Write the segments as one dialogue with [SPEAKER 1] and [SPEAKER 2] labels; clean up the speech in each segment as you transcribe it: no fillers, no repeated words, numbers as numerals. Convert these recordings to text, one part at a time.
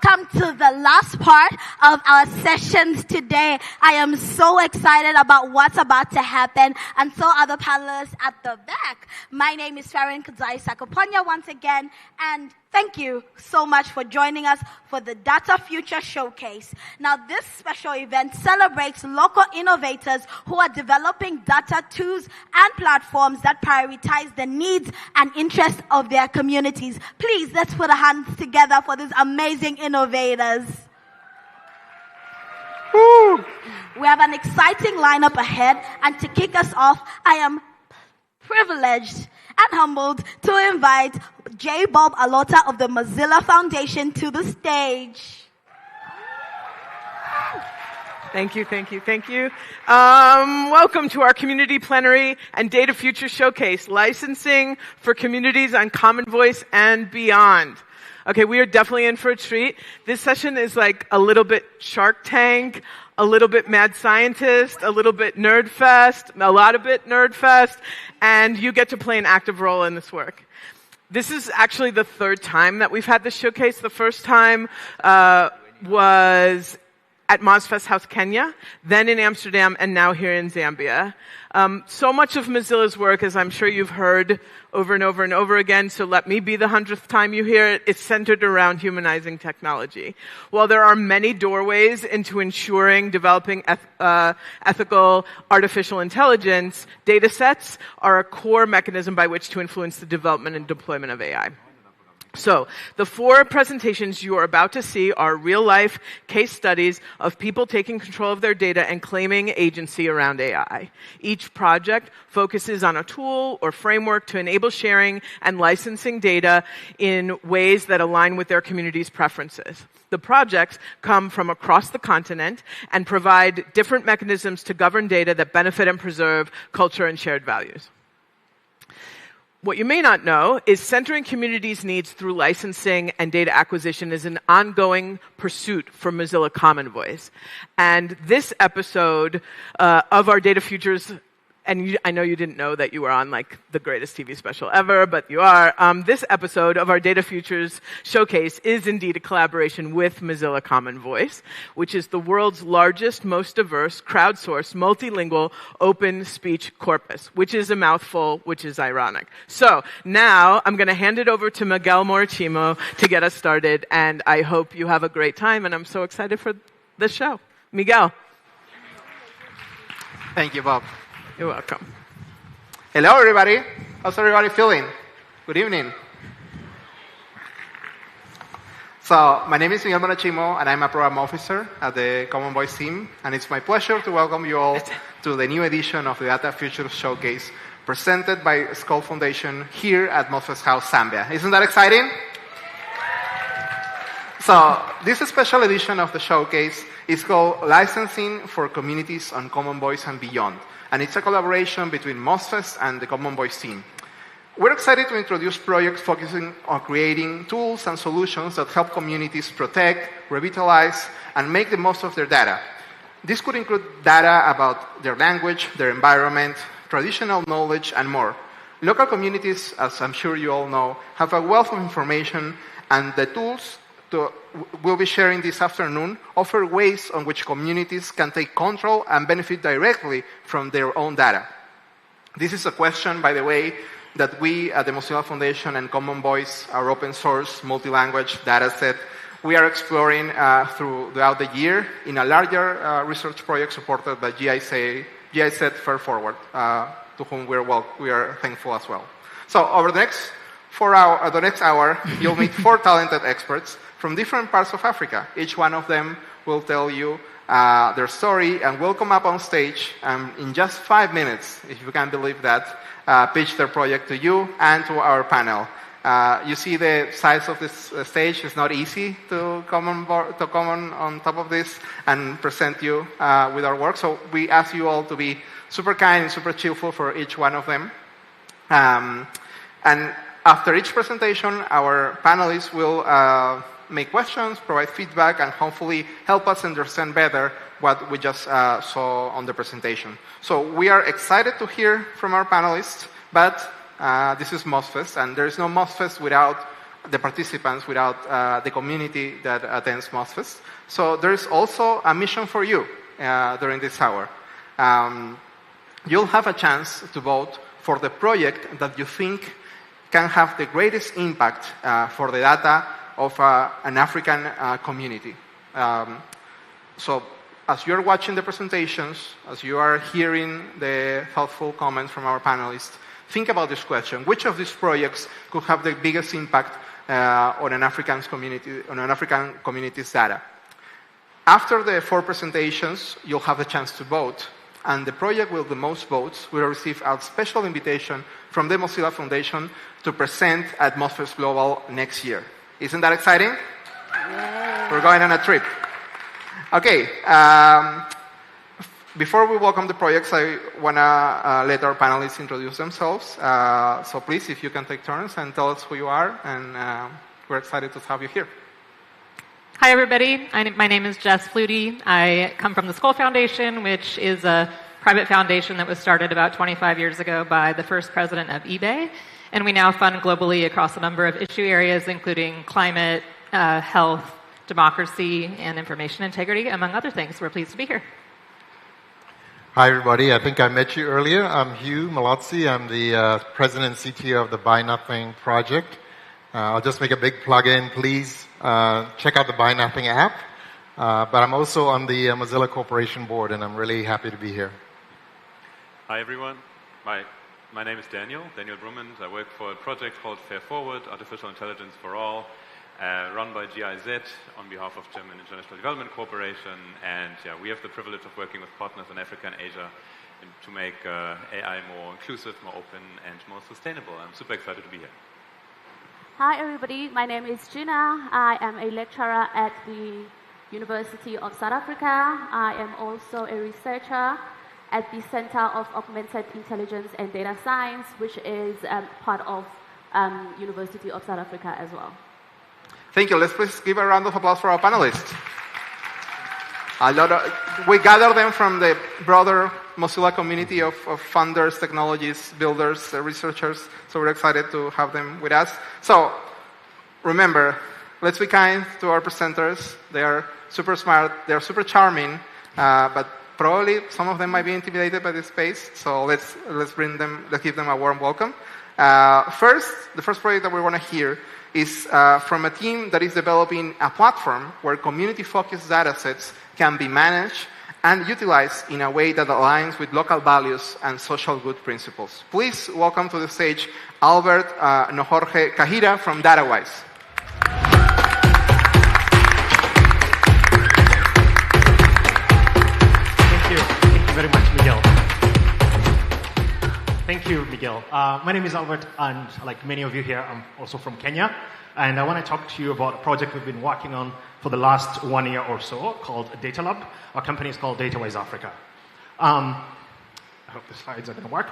[SPEAKER 1] come to the last part of our sessions today. I am so excited about what's about to happen, and so are the panelists at the back. My name is Farron Kadzai Sakoponya once again, and thank you so much for joining us for the Data Future Showcase. Now, this special event celebrates local innovators who are developing data tools and platforms that prioritize the needs and interests of their communities. Please, let's put our hands together for these amazing innovators.
[SPEAKER 2] Woo.
[SPEAKER 1] We have an exciting lineup ahead, and to kick us off, I am privileged and humbled to invite J. Bob Alota of the Mozilla Foundation to the stage.
[SPEAKER 2] Thank you, thank you, thank you. Welcome to our Community Plenary and Data Future Showcase, licensing for communities on Common Voice and beyond. Okay, we are definitely in for a treat. This session is like a little bit Shark Tank, a little bit Mad Scientist, a little bit Nerd Fest, a lot of it Nerd Fest, and you get to play an active role in this work. This is actually the third time that we've had this showcase. The first time was at MozFest House Kenya, then in Amsterdam, and now here in Zambia. So much of Mozilla's work, as I'm sure you've heard over and over and over again, so let me be the 100th time you hear it, it's centered around humanizing technology. While there are many doorways into ensuring developing ethical artificial intelligence, data sets are a core mechanism by which to influence the development and deployment of AI. So, the four presentations you are about to see are real-life case studies of people taking control of their data and claiming agency around AI. Each project focuses on a tool or framework to enable sharing and licensing data in ways that align with their community's preferences. The projects come from across the continent and provide different mechanisms to govern data that benefit and preserve culture and shared values. What you may not know is centering communities' needs through licensing and data acquisition is an ongoing pursuit for Mozilla Common Voice. And this episode of our Data Futures, and I know you didn't know that you were on like the greatest TV special ever, but you are. This episode of our Data Futures Showcase is indeed a collaboration with Mozilla Common Voice, which is the world's largest, most diverse, crowdsourced, multilingual, open speech corpus, which is a mouthful, which is ironic. So now I'm going to hand it over to Miguel Morachimo to get us started, and I hope you have a great time, and I'm so excited for the show. Miguel.
[SPEAKER 3] Thank you, Bob.
[SPEAKER 2] You're welcome.
[SPEAKER 3] Hello, everybody. How's everybody feeling? Good evening. So, my name is Miguel Morachimo, and I'm a program officer at the Common Voice team. And it's my pleasure to welcome you all to the new edition of the Data Future Showcase, presented by Skull Foundation here at MozFest House, Zambia. Isn't that exciting? So, this special edition of the showcase is called Licensing for Communities on Common Voice and Beyond. And it's a collaboration between MozFest and the Common Voice team. We're excited to introduce projects focusing on creating tools and solutions that help communities protect, revitalize, and make the most of their data. This could include data about their language, their environment, traditional knowledge, and more. Local communities, as I'm sure you all know, have a wealth of information, and the tools we'll be sharing this afternoon offer ways on which communities can take control and benefit directly from their own data. This is a question, by the way, that we at the Mozilla Foundation and Common Voice, our open source multi-language data set, we are exploring throughout the year in a larger research project supported by GIZ Fair Forward, to whom we are thankful as well. So over the next hour, you'll meet 4 talented experts from different parts of Africa. Each one of them will tell you their story and will come up on stage in just 5 minutes, if you can believe that, pitch their project to you and to our panel. You see the size of this stage. It's not easy to come on top of this and present you with our work. So we ask you all to be super kind and super cheerful for each one of them. And after each presentation, our panelists will make questions, provide feedback, and hopefully help us understand better what we just saw on the presentation. So we are excited to hear from our panelists, but this is MozFest, and there is no MozFest without the participants, without the community that attends MozFest. So there's also a mission for you during this hour. You'll have a chance to vote for the project that you think can have the greatest impact for the data of an African community. So as you're watching the presentations, as you are hearing the thoughtful comments from our panelists, think about this question. Which of these projects could have the biggest impact on an African community's data? After the 4 presentations, you'll have the chance to vote. And the project with the most votes will receive a special invitation from the Mozilla Foundation to present at MozFest Global next year. Isn't that exciting? Yay. We're going on a trip. Okay. Before we welcome the projects, I want to let our panelists introduce themselves. So please, if you can take turns and tell us who you are, and we're excited to have you here.
[SPEAKER 4] Hi, everybody. My name is Jess Flutie. I come from the Skoll Foundation, which is a private foundation that was started about 25 years ago by the first president of eBay. And we now fund globally across a number of issue areas, including climate, health, democracy, and information integrity, among other things. We're pleased to be here.
[SPEAKER 5] Hi, everybody. I think I met you earlier. I'm Hugh Malozzi. I'm the president and CTO of the Buy Nothing project. I'll just make a big plug-in. Please check out the Buy Nothing app. But I'm also on the Mozilla Corporation board, and I'm really happy to be here.
[SPEAKER 6] Hi, everyone. My name is Daniel Brummond. I work for a project called Fair Forward, Artificial Intelligence for All, run by GIZ on behalf of German International Development Corporation. And yeah, we have the privilege of working with partners in Africa and Asia to make AI more inclusive, more open, and more sustainable. I'm super excited to be here.
[SPEAKER 7] Hi, everybody. My name is Gina. I am a lecturer at the University of South Africa. I am also a researcher at the Center of Augmented Intelligence and Data Science, which is part of University of South Africa as well.
[SPEAKER 3] Thank you. Let's please give a round of applause for our panelists. We gather them from the broader Mozilla community of funders, technologists, builders, researchers. So we're excited to have them with us. So remember, let's be kind to our presenters. They are super smart. They are super charming, but probably some of them might be intimidated by this space. So let's give them a warm welcome. The first project that we want to hear is from a team that is developing a platform where community-focused data sets can be managed and utilized in a way that aligns with local values and social good principles. Please welcome to the stage Albert Jorge Cajira from Datawise.
[SPEAKER 8] Thank you very much, Miguel. Thank you, Miguel. My name is Albert, and like many of you here, I'm also from Kenya. And I want to talk to you about a project we've been working on for the last 1 year or so called Data Lab. Our company is called Datawise Africa. I hope the slides are going to work.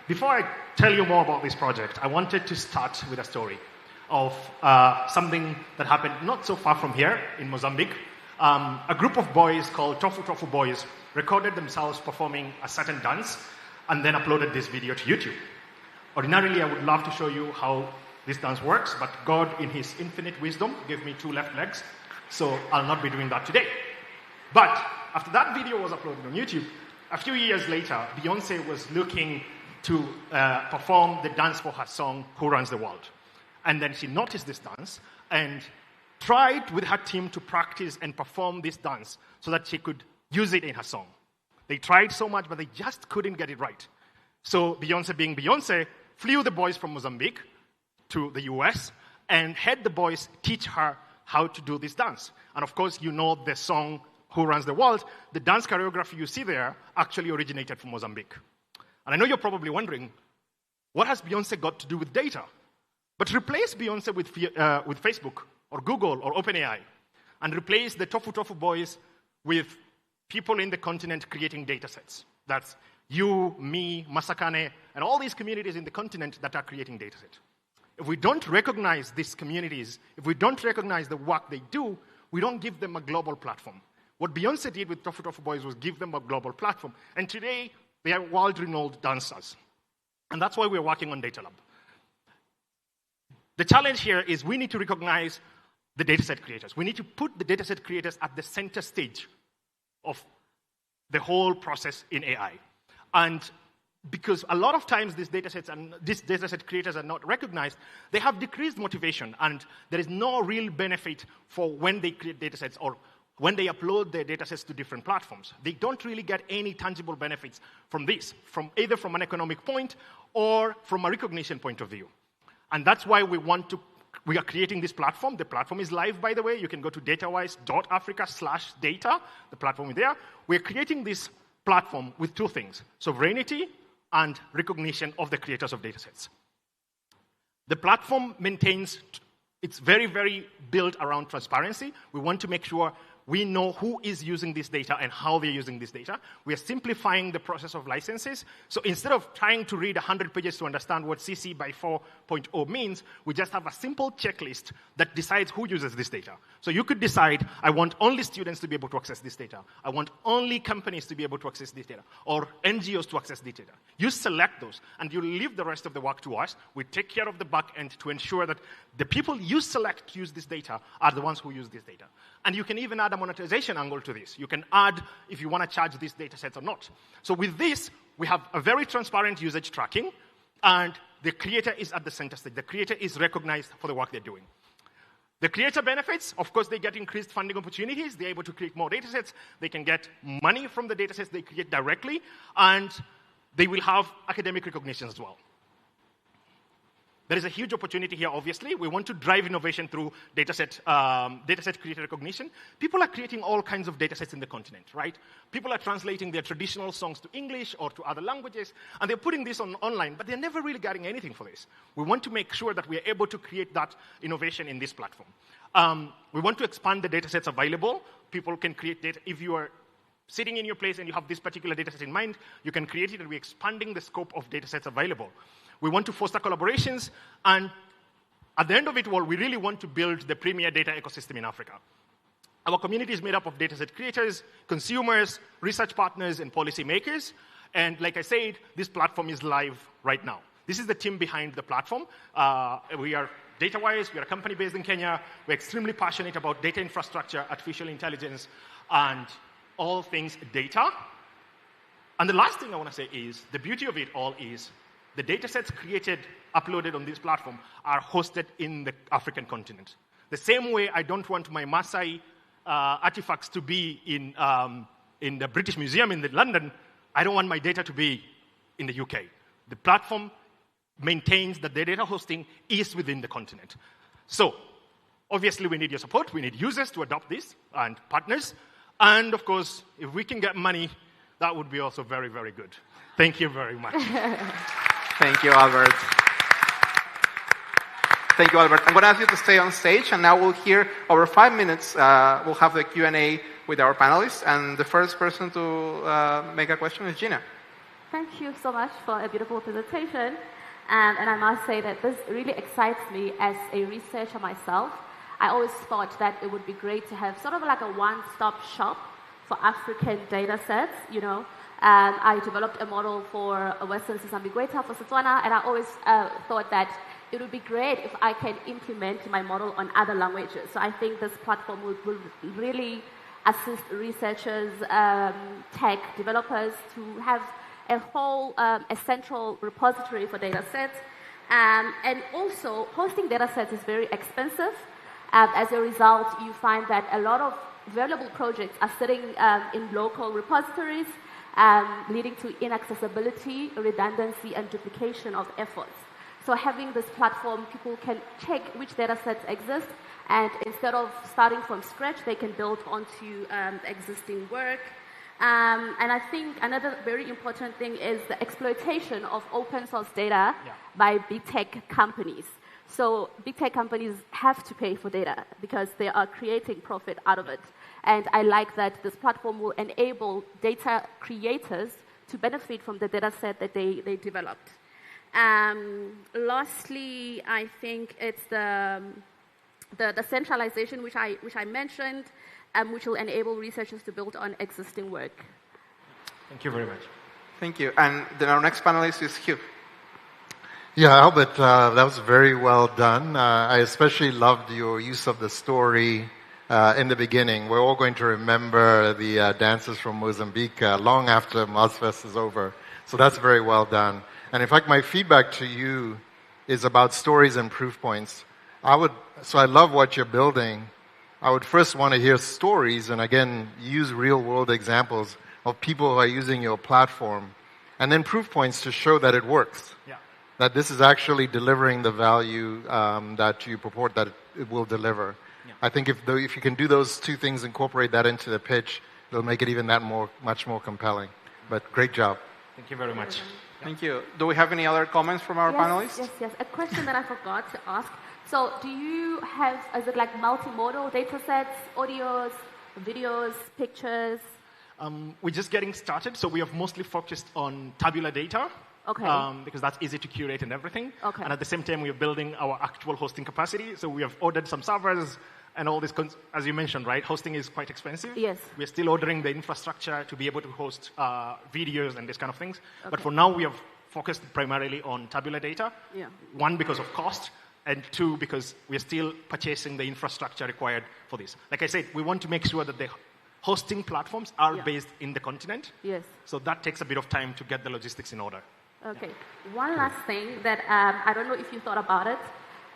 [SPEAKER 8] Before I tell you more about this project, I wanted to start with a story of something that happened not so far from here in Mozambique. A group of boys called Tofu Tofu Boys recorded themselves performing a certain dance and then uploaded this video to YouTube. Ordinarily, I would love to show you how this dance works, but God, in His infinite wisdom, gave me 2 left legs, so I'll not be doing that today. But after that video was uploaded on YouTube, a few years later, Beyonce was looking to perform the dance for her song, Who Runs the World. And then she noticed this dance and tried with her team to practice and perform this dance so that she could use it in her song. They tried so much, but they just couldn't get it right. So Beyonce, being Beyonce, flew the boys from Mozambique to the US and had the boys teach her how to do this dance. And of course, you know the song, Who Runs the World. The dance choreography you see there actually originated from Mozambique. And I know you're probably wondering, what has Beyonce got to do with data? But replace Beyonce with Facebook or Google or OpenAI and replace the Tofu Tofu boys with people in the continent creating data sets. That's you, me, Masakane, and all these communities in the continent that are creating data sets. If we don't recognize these communities, if we don't recognize the work they do, we don't give them a global platform. What Beyonce did with Tofu Tofu Boys was give them a global platform. And today, they are world-renowned dancers. And that's why we're working on Data Lab. The challenge here is we need to recognize the dataset creators. We need to put the dataset creators at the center stage of the whole process in AI. And because a lot of times these dataset creators are not recognized, they have decreased motivation, and there is no real benefit for when they create datasets or when they upload their datasets to different platforms. They don't really get any tangible benefits from this, either from an economic point or from a recognition point of view. And that's why we are creating this platform. The platform is live, by the way. You can go to datawise.africa/data. The platform is there. We're creating this platform with two things: sovereignty and recognition of the creators of datasets. The platform it's very, very built around transparency. We want to make sure we know who is using this data and how they're using this data. We are simplifying the process of licenses. So instead of trying to read 100 pages to understand what CC by 4.0 means, we just have a simple checklist that decides who uses this data. So you could decide, I want only students to be able to access this data. I want only companies to be able to access this data, or NGOs to access this data. You select those, and you leave the rest of the work to us. We take care of the back end to ensure that the people you select to use this data are the ones who use this data. And you can even add a monetization angle to this. You can add if you want to charge these data sets or not. So with this, we have a very transparent usage tracking, and the creator is at the center stage. The creator is recognized for the work they're doing. The creator benefits, of course, they get increased funding opportunities. They're able to create more data sets. They can get money from the data sets they create directly, and they will have academic recognition as well. There is a huge opportunity here, obviously. We want to drive innovation through dataset creator recognition. People are creating all kinds of datasets in the continent, right? People are translating their traditional songs to English or to other languages, and they're putting this online, but they're never really getting anything for this. We want to make sure that we are able to create that innovation in this platform. We want to expand the datasets available. People can create data. If you are sitting in your place and you have this particular dataset in mind, you can create it, and we're expanding the scope of datasets available. We want to foster collaborations, and at the end of it all, we really want to build the premier data ecosystem in Africa. Our community is made up of dataset creators, consumers, research partners, and policymakers. And like I said, this platform is live right now. This is the team behind the platform. We are Datawise. We are a company based in Kenya. We're extremely passionate about data infrastructure, artificial intelligence, and all things data. And the last thing I want to say is, the beauty of it all is the datasets uploaded on this platform are hosted in the African continent. The same way I don't want my Maasai artifacts to be in the British Museum in London, I don't want my data to be in the UK. The platform maintains that the data hosting is within the continent. So, obviously, we need your support. We need users to adopt this, and partners. And, of course, if we can get money, that would be also very, very good. Thank you very much.
[SPEAKER 3] Thank you, Albert. Thank you, Albert. I'm going to ask you to stay on stage, and now we'll hear over 5 minutes. We'll have the Q&A with our panelists, and the first person to make a question is Gina.
[SPEAKER 7] Thank you so much for a beautiful presentation. And I must say that this really excites me as a researcher myself. I always thought that it would be great to have sort of like a one-stop shop for African data sets, you know. I developed a model for Western Sisambigweta for Setswana, and I always thought that it would be great if I can implement my model on other languages. So I think this platform will really assist researchers, tech developers to have a whole, a central repository for data sets. And also, hosting data sets is very expensive. As a result, you find that a lot of valuable projects are sitting in local repositories, leading to inaccessibility, redundancy, and duplication of efforts. So having this platform, people can check which data sets exist, and instead of starting from scratch, they can build onto existing work. And I think another very important thing is the exploitation of open source data by big tech companies. So big tech companies have to pay for data because they are creating profit out of it. And I like that this platform will enable data creators to benefit from the data set that they developed. Lastly, I think it's the centralization which I mentioned, which will enable researchers to build on existing work.
[SPEAKER 8] Thank you very much.
[SPEAKER 3] Thank you. And then our next panelist is Hugh.
[SPEAKER 5] Yeah, Albert, that was very well done. I especially loved your use of the story in the beginning. We're all going to remember the dances from Mozambique long after MozFest is over. So that's very well done. And in fact, my feedback to you is about stories and proof points. So I love what you're building. I would first want to hear stories and again, use real world examples of people who are using your platform. And then proof points to show that it works.
[SPEAKER 8] Yeah.
[SPEAKER 5] That this is actually delivering the value that you purport that it will deliver.
[SPEAKER 8] Yeah.
[SPEAKER 5] I think if you can do those two things, incorporate that into the pitch, it'll make it even much more compelling. But great job.
[SPEAKER 8] Thank you very much.
[SPEAKER 3] Thank you. Do we have any other comments from our panelists?
[SPEAKER 7] Yes. A question that I forgot to ask. So do you have, is it like multimodal data sets, audios, videos, pictures?
[SPEAKER 8] We're just getting started, so we have mostly focused on tabular data.
[SPEAKER 7] Okay.
[SPEAKER 8] Because that's easy to curate and everything.
[SPEAKER 7] Okay.
[SPEAKER 8] And at the same time, we are building our actual hosting capacity. So we have ordered some servers and all this, as you mentioned, right? Hosting is quite expensive.
[SPEAKER 7] Yes.
[SPEAKER 8] We're still ordering the infrastructure to be able to host videos and this kind of things. Okay. But for now, we have focused primarily on tabular data.
[SPEAKER 7] Yeah.
[SPEAKER 8] One, because of cost, and two, because we're still purchasing the infrastructure required for this. Like I said, we want to make sure that the hosting platforms are based in the continent.
[SPEAKER 7] Yes.
[SPEAKER 8] So that takes a bit of time to get the logistics in order.
[SPEAKER 7] Okay. One last thing that I don't know if you thought about it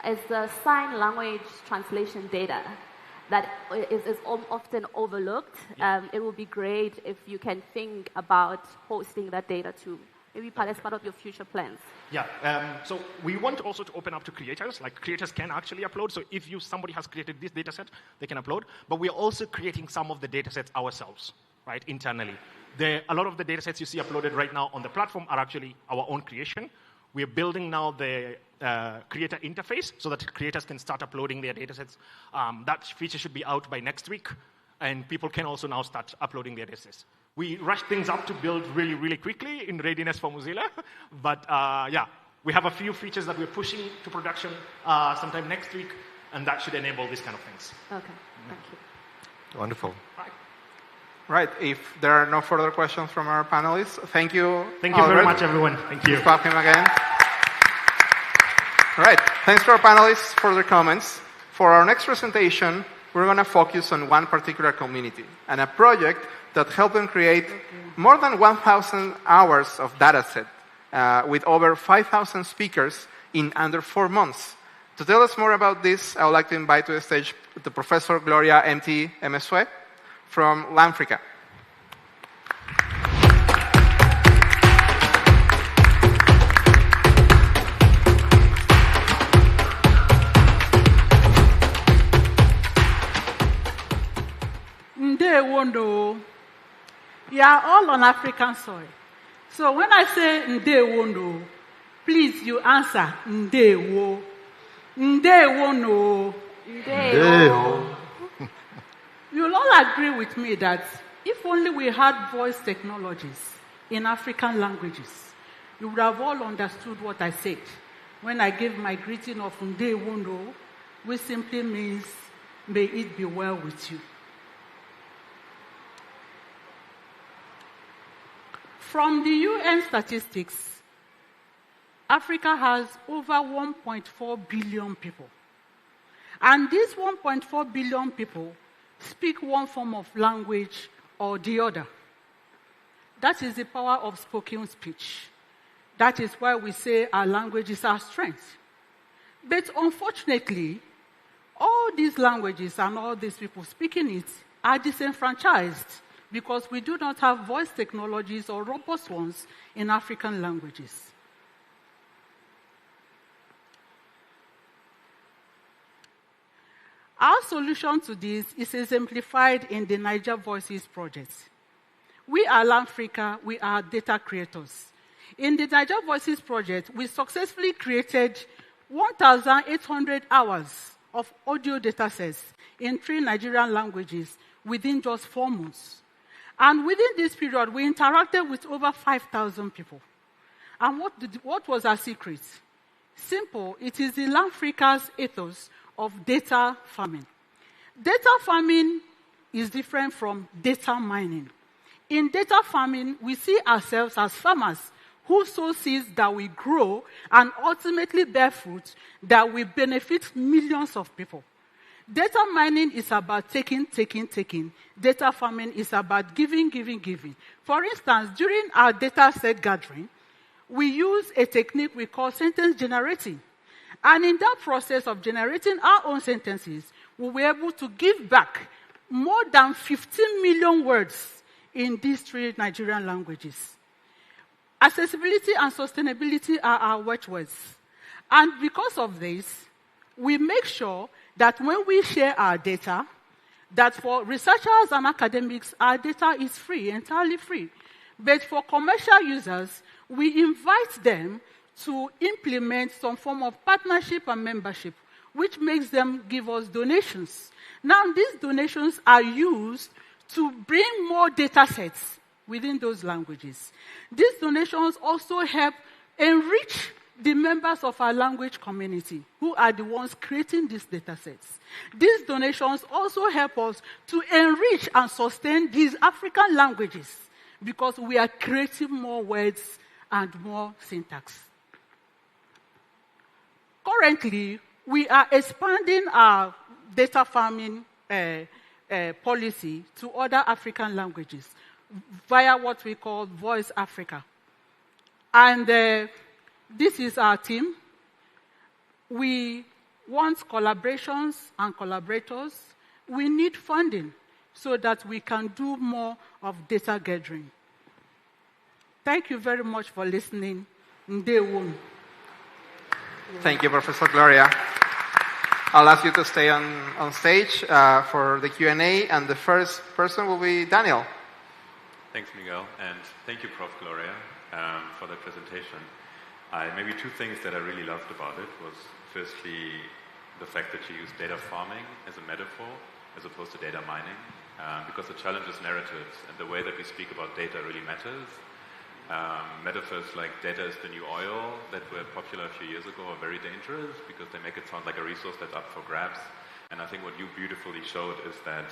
[SPEAKER 7] is the sign language translation data that is often overlooked.
[SPEAKER 8] Yeah.
[SPEAKER 7] It would be great if you can think about hosting that data too. Maybe as part of your future plans.
[SPEAKER 8] Yeah. So we want also to open up to creators. Like creators can actually upload. So if somebody has created this data set, they can upload. But we are also creating some of the data sets ourselves, right, internally. A lot of the data sets you see uploaded right now on the platform are actually our own creation. We are building now the creator interface so that creators can start uploading their data sets. That feature should be out by next week, and people can also now start uploading their data sets. We rushed things up to build really, really quickly in readiness for Mozilla. But we have a few features that we're pushing to production sometime next week, and that should enable these kind of things.
[SPEAKER 7] Okay, thank you.
[SPEAKER 5] Wonderful.
[SPEAKER 3] Right. If there are no further questions from our panelists, thank you.
[SPEAKER 8] Thank you very much, everyone. Thank you.
[SPEAKER 3] Clap him again. Right. Thanks to our panelists for their comments. For our next presentation, we're going to focus on one particular community and a project that helped them create more than 1,000 hours of data set with over 5,000 speakers in under 4 months. To tell us more about this, I would like to invite to the stage the Professor Gloria M.T. Emesue from Lafricas.
[SPEAKER 9] Ndewondo. You are all on African soil. So when I say Ndewondo, please you answer Ndewo. Ndewono.
[SPEAKER 5] Ndewo.
[SPEAKER 9] You'll all agree with me that if only we had voice technologies in African languages, you would have all understood what I said when I gave my greeting of Ndewondo, which simply means, may it be well with you. From the UN statistics, Africa has over 1.4 billion people. And these 1.4 billion people speak one form of language or the other. That is the power of spoken speech. That is why we say our language is our strength. But unfortunately, all these languages and all these people speaking it are disenfranchised because we do not have voice technologies or robust ones in African languages. Our solution to this is exemplified in the Niger Voices project. We are Lafricas, we are data creators. In the Niger Voices project, we successfully created 1,800 hours of audio datasets in 3 Nigerian languages within just 4 months. And within this period, we interacted with over 5,000 people. And what was our secret? Simple, it is the Lafricas ethos of data farming. Data farming is different from data mining. In data farming, we see ourselves as farmers who sow seeds that will grow and ultimately bear fruit that will benefit millions of people. Data mining is about taking. Data farming is about giving. For instance, during our data set gathering, we use a technique we call sentence generating. And in that process of generating our own sentences, we were able to give back more than 15 million words in these 3 Nigerian languages. Accessibility and sustainability are our watchwords. And because of this, we make sure that when we share our data, that for researchers and academics, our data is free, entirely free. But for commercial users, we invite them to implement some form of partnership and membership, which makes them give us donations. Now, these donations are used to bring more data sets within those languages. These donations also help enrich the members of our language community, who are the ones creating these data sets. These donations also help us to enrich and sustain these African languages, because we are creating more words and more syntax. Currently, we are expanding our data farming policy to other African languages via what we call Voice Africa. And this is our team. We want collaborations and collaborators. We need funding so that we can do more of data gathering. Thank you very much for listening. Ndewo.
[SPEAKER 3] Thank you, Professor Gloria. I'll ask you to stay on stage for the Q&A, and the first person will be Daniel.
[SPEAKER 6] Thanks, Miguel, and thank you, Prof. Gloria, for that presentation. Maybe 2 things that I really loved about it was, firstly, the fact that you used data farming as a metaphor as opposed to data mining, because the challenge is narratives, and the way that we speak about data really matters. Metaphors like data is the new oil that were popular a few years ago are very dangerous because they make it sound like a resource that's up for grabs. And I think what you beautifully showed is that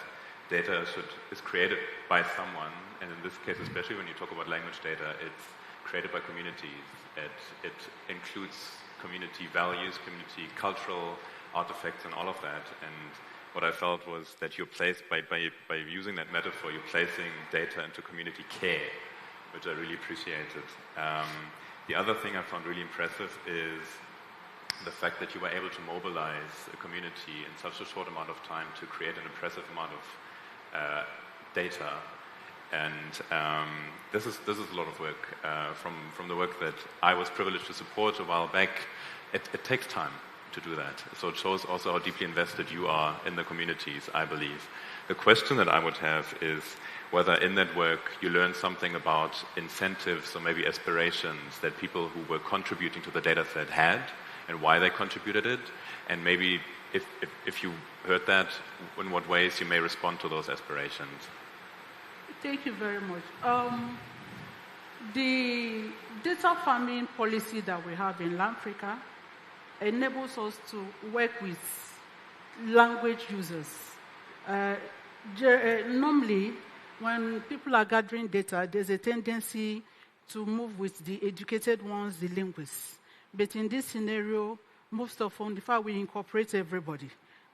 [SPEAKER 6] data is created by someone, and in this case, especially when you talk about language data, it's created by communities. It includes community values, community cultural artifacts, and all of that. And what I felt was that you're placed, by using that metaphor, you're placing data into community care, which I really appreciated. The other thing I found really impressive is the fact that you were able to mobilize a community in such a short amount of time to create an impressive amount of data. And this is a lot of work. From the work that I was privileged to support a while back, it takes time to do that. So it shows also how deeply invested you are in the communities, I believe. The question that I would have is whether in that work you learned something about incentives or maybe aspirations that people who were contributing to the data set had and why they contributed it, and maybe if you heard that, in what ways you may respond to those aspirations.
[SPEAKER 9] Thank you very much. The data farming policy that we have in Lafricas enables us to work with language users. Normally, when people are gathering data, there's a tendency to move with the educated ones, the linguists. But in this scenario, most often, in fact, we incorporate everybody,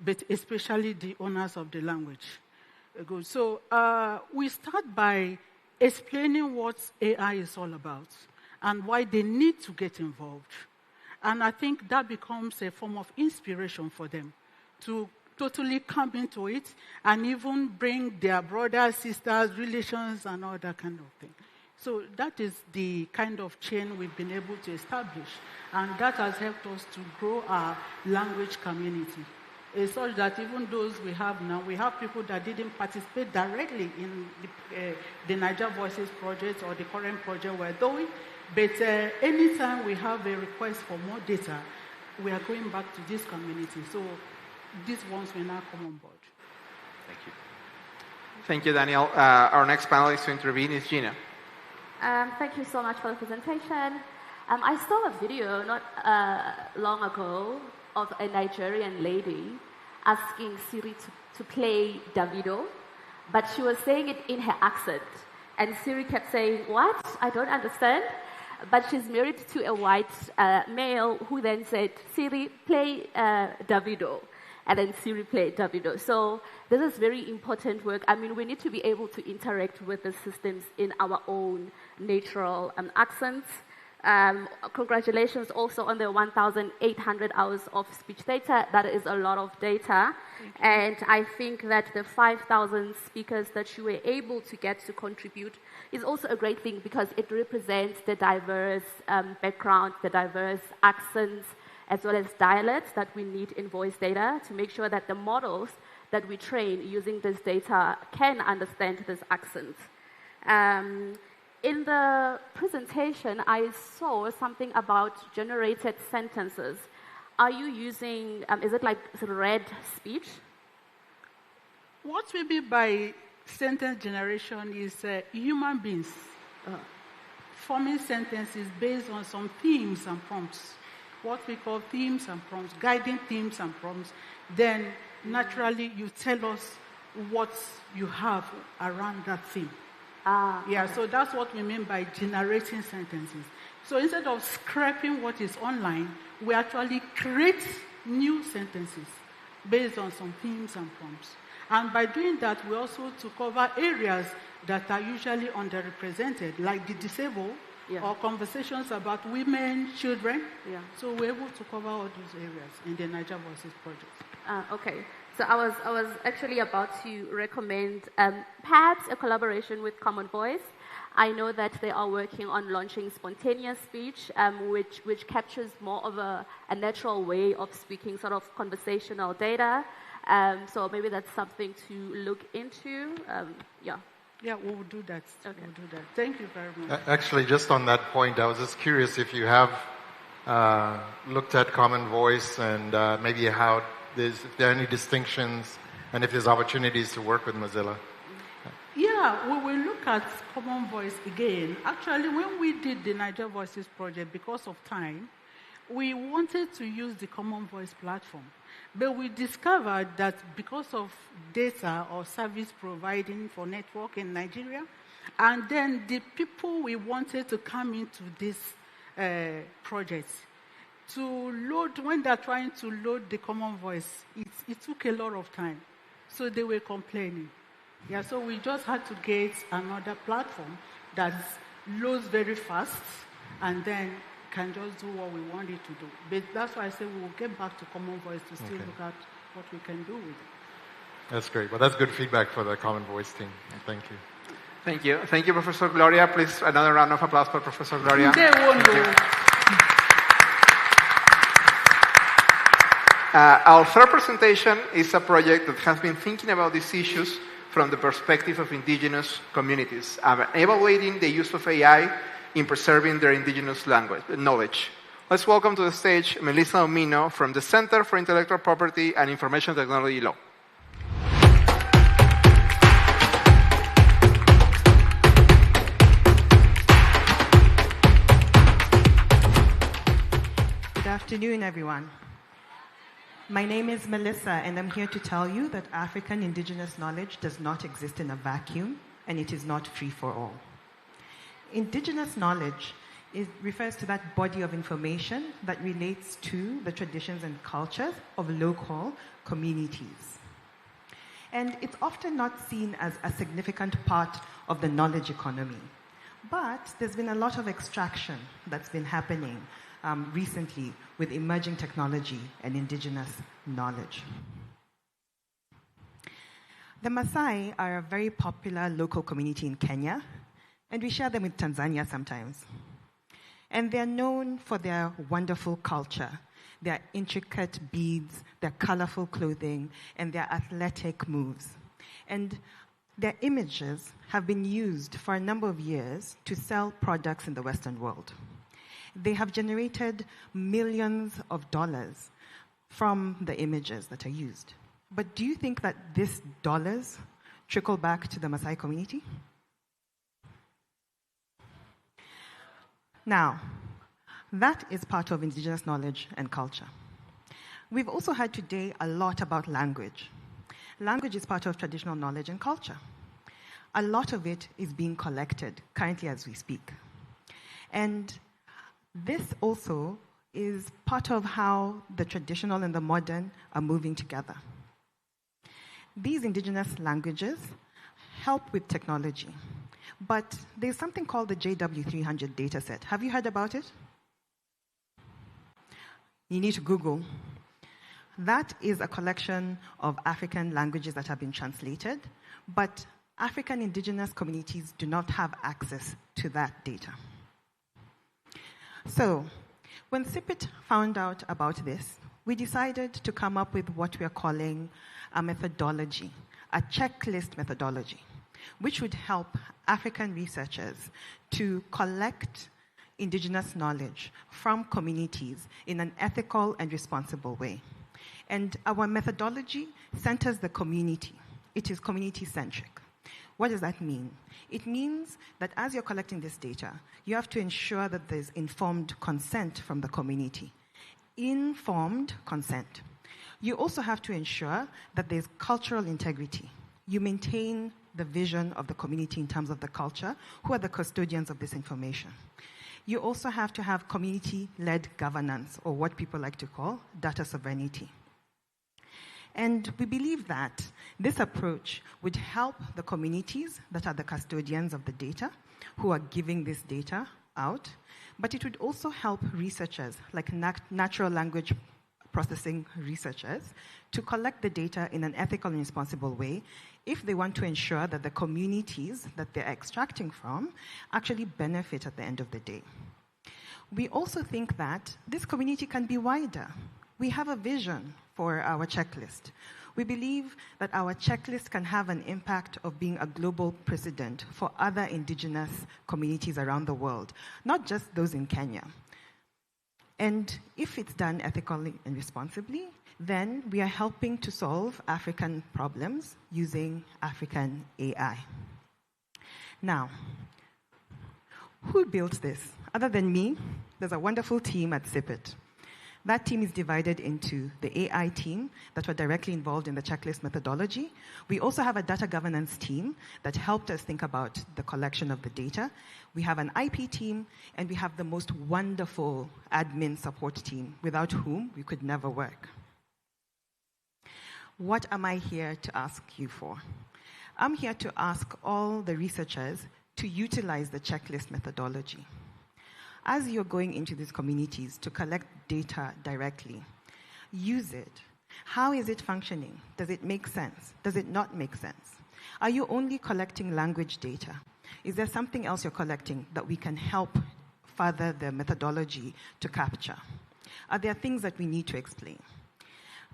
[SPEAKER 9] but especially the owners of the language. Good. So we start by explaining what AI is all about and why they need to get involved. And I think that becomes a form of inspiration for them to totally come into it and even bring their brothers, sisters, relations, and all that kind of thing. So that is the kind of chain we've been able to establish. And that has helped us to grow our language community. It's such that even those we have now, we have people that didn't participate directly in the Niger Voices project or the current project we're doing. But anytime we have a request for more data, we are going back to this community. So these ones will now come on board.
[SPEAKER 6] Thank you.
[SPEAKER 3] Thank you, Daniel. Our next panelist to intervene is Gina.
[SPEAKER 7] Thank you so much for the presentation. I saw a video not long ago of a Nigerian lady asking Siri to play Davido, but she was saying it in her accent. And Siri kept saying, "What? I don't understand." but she's married to a white male who then said, Siri, play Davido. And then Siri played Davido. So this is very important work. I mean, we need to be able to interact with the systems in our own natural accents. Congratulations also on the 1,800 hours of speech data. That is a lot of data. And I think that the 5,000 speakers that you were able to get to contribute is also a great thing because it represents the diverse background, the diverse accents, as well as dialects that we need in voice data to make sure that the models that we train using this data can understand this accent. In the presentation, I saw something about generated sentences. Are you using, is it like read speech?
[SPEAKER 9] What we mean by sentence generation is human beings forming sentences based on some themes and prompts. What we call themes and prompts, guiding themes and prompts. Then, naturally, you tell us what you have around that theme.
[SPEAKER 7] Okay.
[SPEAKER 9] So that's what we mean by generating sentences. So instead of scraping what is online, we actually create new sentences based on some themes and prompts. And by doing that, we also to cover areas that are usually underrepresented, like the disabled, or conversations about women, children. So we're able to cover all those areas in the Niger Voices project.
[SPEAKER 7] Okay. So I was actually about to recommend perhaps a collaboration with Common Voice. I know that they are working on launching spontaneous speech, which captures more of a natural way of speaking, sort of conversational data. So maybe that's something to look into.
[SPEAKER 9] Yeah, we will do that. Okay. We'll do that. Thank you very much.
[SPEAKER 5] Actually, just on that point, I was just curious if you have looked at Common Voice and maybe if there are any distinctions and if there's opportunities to work with Mozilla.
[SPEAKER 9] Yeah, we will look at Common Voice again. Actually, when we did the Niger Voices project, because of time, we wanted to use the Common Voice platform. But we discovered that because of data or service providing for network in Nigeria, and then the people we wanted to come into this project, to load, when they're trying to load the Common Voice, it took a lot of time. So they were complaining. So we just had to get another platform that loads very fast and then can just do what we want it to do. But that's why I say we will get back to Common Voice to still look at what we can do with it. That's
[SPEAKER 5] great. Well, that's good feedback for the Common Voice team. Thank you.
[SPEAKER 3] Thank you. Thank you, Professor Gloria. Please, another round of applause for Professor Gloria. Our third presentation is a project that has been thinking about these issues from the perspective of indigenous communities, evaluating the use of AI in preserving their indigenous knowledge. Let's welcome to the stage Melissa Omino from the Center for Intellectual Property and Information Technology Law.
[SPEAKER 10] Good afternoon, everyone. My name is Melissa, and I'm here to tell you that African indigenous knowledge does not exist in a vacuum, and it is not free for all. Indigenous knowledge refers to that body of information that relates to the traditions and cultures of local communities. And it's often not seen as a significant part of the knowledge economy. But there's been a lot of extraction that's been happening recently with emerging technology and indigenous knowledge. The Maasai are a very popular local community in Kenya, and we share them with Tanzania sometimes. And they're known for their wonderful culture, their intricate beads, their colorful clothing, and their athletic moves. And their images have been used for a number of years to sell products in the Western world. They have generated millions of dollars from the images that are used. But do you think that these dollars trickle back to the Maasai community? Now, that is part of indigenous knowledge and culture. We've also heard today a lot about language. Language is part of traditional knowledge and culture. A lot of it is being collected currently as we speak. And This also is part of how the traditional and the modern are moving together. These indigenous languages help with technology, but there's something called the JW300 dataset. Have you heard about it? You need to Google. That is a collection of African languages that have been translated, but African indigenous communities do not have access to that data. So, when CIPIT found out about this, we decided to come up with what we are calling a methodology, a checklist methodology, which would help African researchers to collect indigenous knowledge from communities in an ethical and responsible way. And our methodology centers the community. It is community-centric. What does that mean? It means that as you're collecting this data, you have to ensure that there's informed consent from the community. Informed consent. You also have to ensure that there's cultural integrity. You maintain the vision of the community in terms of the culture, who are the custodians of this information. You also have to have community-led governance, or what people like to call data sovereignty. And we believe that this approach would help the communities that are the custodians of the data, who are giving this data out, but it would also help researchers, like natural language processing researchers, to collect the data in an ethical and responsible way if they want to ensure that the communities that they're extracting from actually benefit at the end of the day. We also think that this community can be wider. We have a vision for our checklist. We believe that our checklist can have an impact of being a global precedent for other indigenous communities around the world, not just those in Kenya. And if it's done ethically and responsibly, then we are helping to solve African problems using African AI. Now, who built this? Other than me, there's a wonderful team at CIPIT. That team is divided into the AI team that were directly involved in the checklist methodology. We also have a data governance team that helped us think about the collection of the data. We have an IP team, and we have the most wonderful admin support team, without whom we could never work. What am I here to ask you for? I'm here to ask all the researchers to utilize the checklist methodology. As you're going into these communities to collect data directly, use it. How is it functioning? Does it make sense? Does it not make sense? Are you only collecting language data? Is there something else you're collecting that we can help further the methodology to capture? Are there things that we need to explain?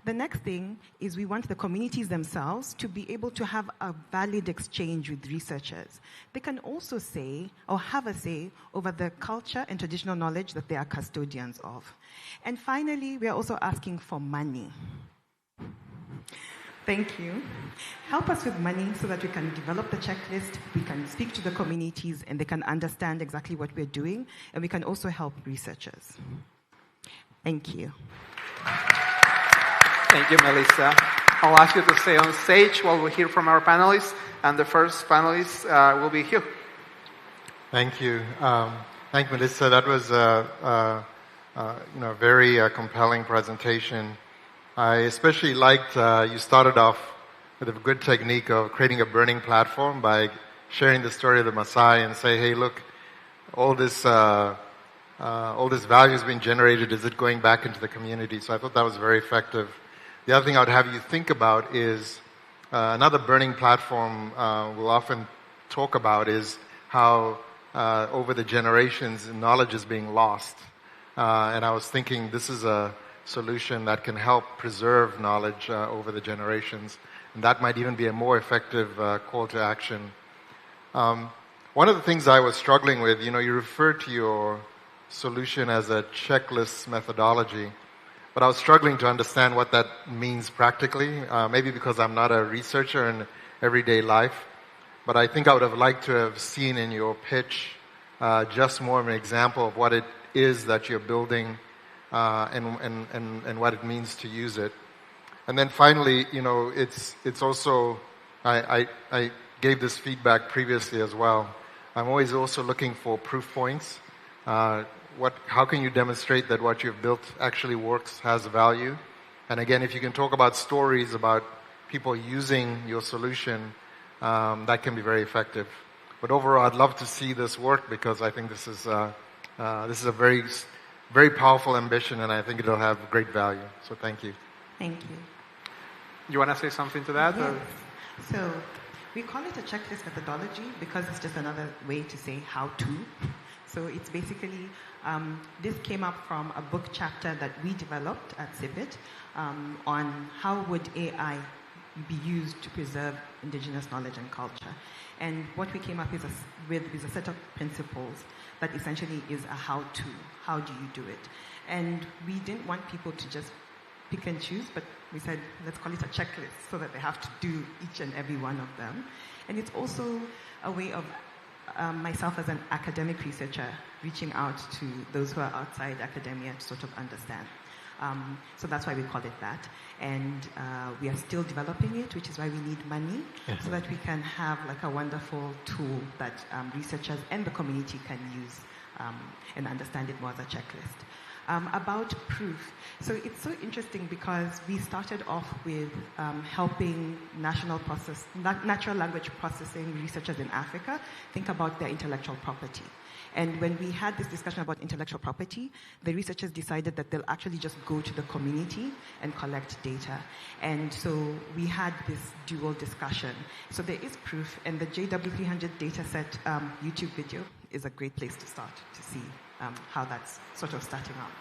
[SPEAKER 10] The next thing is we want the communities themselves to be able to have a valid exchange with researchers. They can also say, or have a say, over the culture and traditional knowledge that they are custodians of. And finally, we are also asking for money. Thank you. Help us with money so that we can develop the checklist, we can speak to the communities, and they can understand exactly what we're doing, and we can also help researchers. Thank you.
[SPEAKER 3] Thank you, Melissa. I'll ask you to stay on stage while we hear from our panelists, and the first panelist will be Hugh.
[SPEAKER 5] Thank you. Thank you, Melissa. That was a very compelling presentation. I especially liked you started off with a good technique of creating a burning platform by sharing the story of the Maasai and say, hey, look, all this value has been generated. Is it going back into the community? So I thought that was very effective. The other thing I would have you think about is another burning platform we'll often talk about is how over the generations knowledge is being lost. And I was thinking this is a solution that can help preserve knowledge over the generations. And that might even be a more effective call to action. One of the things I was struggling with, you referred to your solution as a checklist methodology. But I was struggling to understand what that means practically, maybe because I'm not a researcher in everyday life. But I think I would have liked to have seen in your pitch just more of an example of what it is that you're building and what it means to use it. And then finally, it's also, I gave this feedback previously as well. I'm always also looking for proof points. how can you demonstrate that what you've built actually works, has value? And again, if you can talk about stories about people using your solution, that can be very effective. But overall, I'd love to see this work because I think this is a very, very powerful ambition, and I think it'll have great value. So thank you.
[SPEAKER 10] Thank you.
[SPEAKER 3] You want to say something to that?
[SPEAKER 10] Yes.
[SPEAKER 3] Or?
[SPEAKER 10] So we call it a checklist methodology because it's just another way to say how to. So it's basically, this came up from a book chapter that we developed at CIPIT on how would AI be used to preserve indigenous knowledge and culture. And what we came up with is a set of principles that essentially is a how-to. How do you do it? And we didn't want people to just pick and choose, but we said, let's call it a checklist so that they have to do each and every one of them. And it's also a way of myself as an academic researcher reaching out to those who are outside academia to sort of understand. So that's why we call it that. And we are still developing it, which is why we need money, so that we can have like a wonderful tool that researchers and the community can use and understand it more as a checklist. About proof. So it's so interesting because we started off with helping natural language processing researchers in Africa think about their intellectual property. And when we had this discussion about intellectual property, the researchers decided that they'll actually just go to the community and collect data. And so we had this dual discussion. So there is proof, and the JW300 dataset YouTube video is a great place to start to see how that's sort of starting out.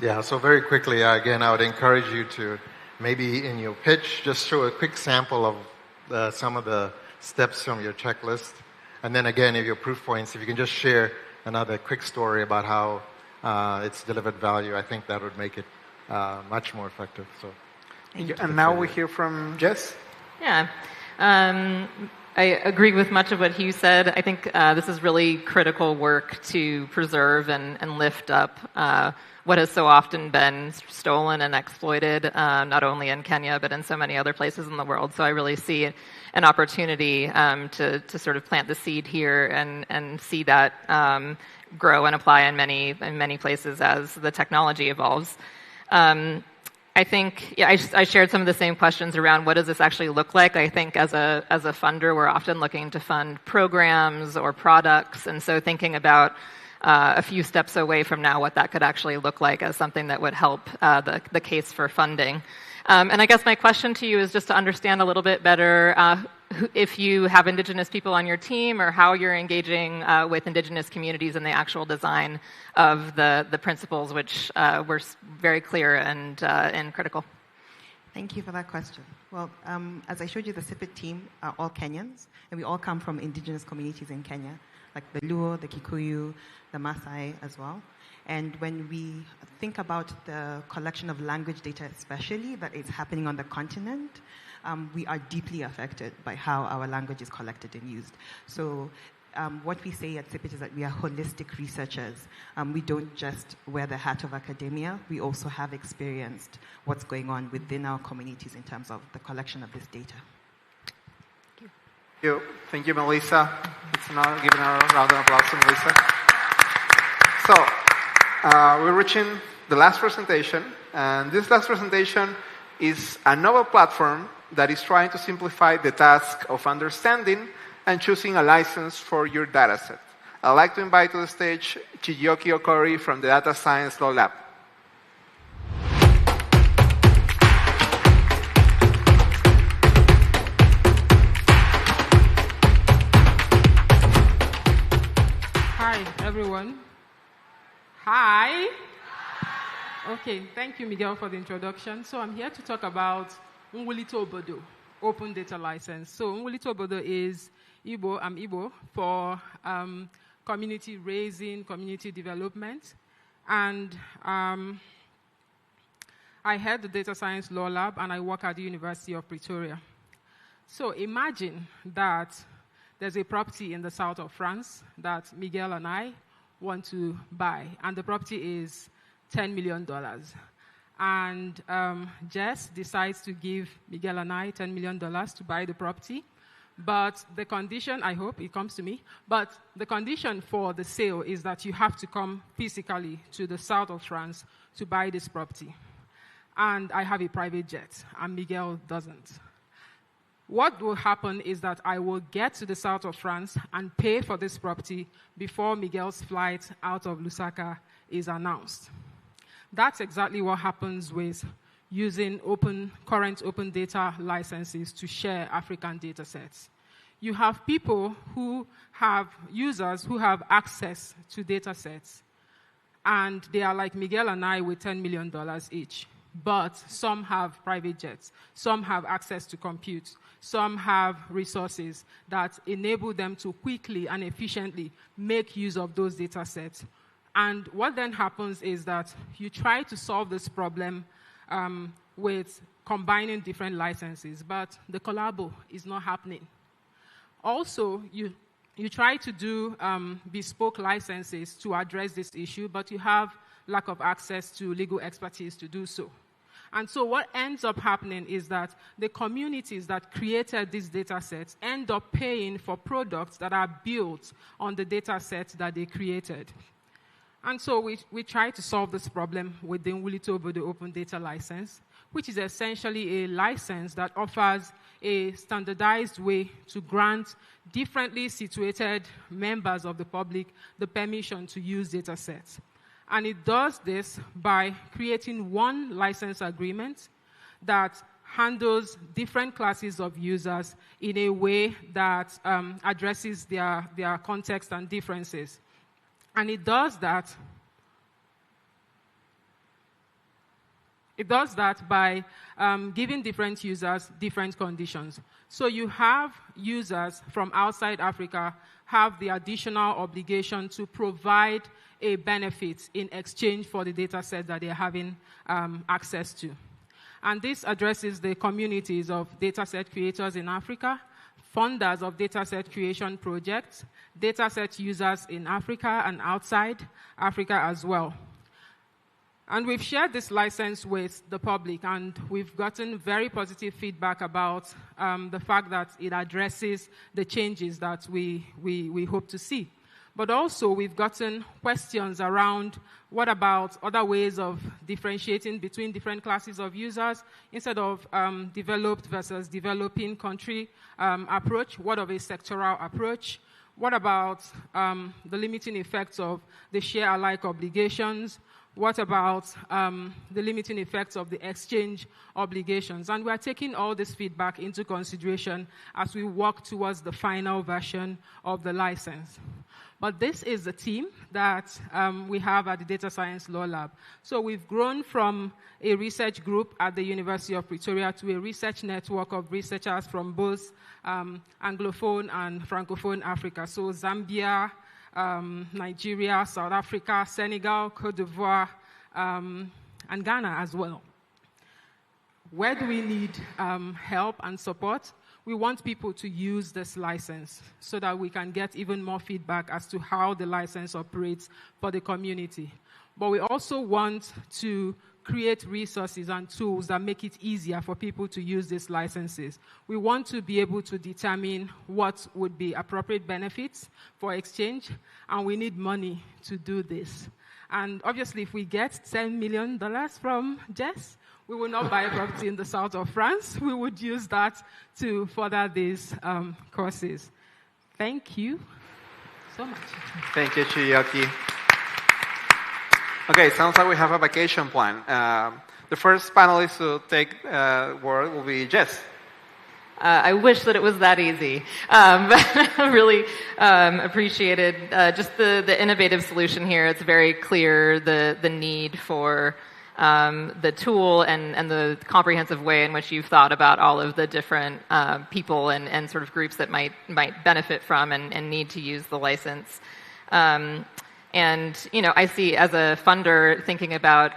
[SPEAKER 5] Yeah, so very quickly, again, I would encourage you to maybe in your pitch just show a quick sample of some of the steps from your checklist. And then again, if your proof points, if you can just share another quick story about how it's delivered value, I think that would make it much more effective. So,
[SPEAKER 3] and now we hear from Jess.
[SPEAKER 4] Yeah. I agree with much of what Hugh said. I think this is really critical work to preserve and lift up what has so often been stolen and exploited, not only in Kenya, but in so many other places in the world. So I really see an opportunity to sort of plant the seed here and see that grow and apply in many places as the technology evolves. I think I shared some of the same questions around what does this actually look like. I think as a funder, we're often looking to fund programs or products, and so thinking about a few steps away from now what that could actually look like as something that would help the case for funding. And I guess my question to you is just to understand a little bit better if you have Indigenous people on your team or how you're engaging with Indigenous communities in the actual design of the principles, which were very clear and critical.
[SPEAKER 10] Thank you for that question. Well, as I showed you, the CIPIT team are all Kenyans, and we all come from Indigenous communities in Kenya, like the Luo, the Kikuyu, the Maasai as well. And when we think about the collection of language data especially that is happening on the continent, we are deeply affected by how our language is collected and used. So what we say at CIPIT is that we are holistic researchers. We don't just wear the hat of academia, we also have experienced what's going on within our communities in terms of the collection of this data.
[SPEAKER 3] Thank you, Melissa. Let's now give a round of applause to Melissa. So, we're reaching the last presentation, and this last presentation is a novel platform that is trying to simplify the task of understanding and choosing a license for your dataset. I'd like to invite to the stage Chiyoki Okori from the Data Science Law Lab.
[SPEAKER 11] Hi, everyone. Hi. Okay, thank you, Miguel, for the introduction. So I'm here to talk about Nwulite Obodo, Open Data License. So Nwulite Obodo is Igbo, I'm Igbo, for community raising, community development. And I head the Data Science Law Lab, and I work at the University of Pretoria. So imagine that there's a property in the south of France that Miguel and I want to buy, and the property is $10 million. And Jess decides to give Miguel and I $10 million to buy the property, But the condition, I hope it comes to me, but the condition for the sale is that you have to come physically to the south of France to buy this property. And I have a private jet, and Miguel doesn't. What will happen is that I will get to the south of France and pay for this property before Miguel's flight out of Lusaka is announced. That's exactly what happens with using current open data licenses to share African data sets. You have people who have users who have access to data sets, and they are like Miguel and I with $10 million each. But some have private jets, some have access to compute, some have resources that enable them to quickly and efficiently make use of those data sets. And what then happens is that you try to solve this problem with combining different licenses, but the collabo is not happening. Also, you try to do bespoke licenses to address this issue, but you have lack of access to legal expertise to do so. And so what ends up happening is that the communities that created these data sets end up paying for products that are built on the data sets that they created. And so we try to solve this problem with the Nwulite Obodo Open Data License, which is essentially a license that offers a standardized way to grant differently situated members of the public the permission to use data sets. And it does this by creating one license agreement that handles different classes of users in a way that addresses their context and differences. And it does that by giving different users different conditions. So you have users from outside Africa have the additional obligation to provide a benefit in exchange for the data set that they're having access to. And this addresses the communities of data set creators in Africa, funders of data set creation projects, data set users in Africa and outside Africa as well. And we've shared this license with the public, and we've gotten very positive feedback about the fact that it addresses the changes that we hope to see. But also, we've gotten questions around what about other ways of differentiating between different classes of users instead of developed versus developing country approach? What of a sectoral approach? What about the limiting effects of the share-alike obligations? What about the limiting effects of the exchange obligations? And we're taking all this feedback into consideration as we work towards the final version of the license. But this is the team that we have at the Data Science Law Lab. So we've grown from a research group at the University of Pretoria to a research network of researchers from both Anglophone and Francophone Africa. So Zambia, Nigeria, South Africa, Senegal, Cote d'Ivoire, and Ghana as well. Where do we need help and support? We want people to use this license so that we can get even more feedback as to how the license operates for the community. But we also want to create resources and tools that make it easier for people to use these licenses. We want to be able to determine what would be appropriate benefits for exchange, and we need money to do this. And obviously, if we get $10 million from Jess, we will not buy a property in the south of France. We would use that to further these courses. Thank you so much.
[SPEAKER 3] Thank you, Chiyoki. Okay, sounds like we have a vacation plan. The first panelist to take word will be Jess.
[SPEAKER 4] I wish that it was that easy, but I really appreciated just the innovative solution here. It's very clear the need for the tool and the comprehensive way in which you've thought about all of the different people and sort of groups that might benefit from and need to use the license. And, I see as a funder thinking about,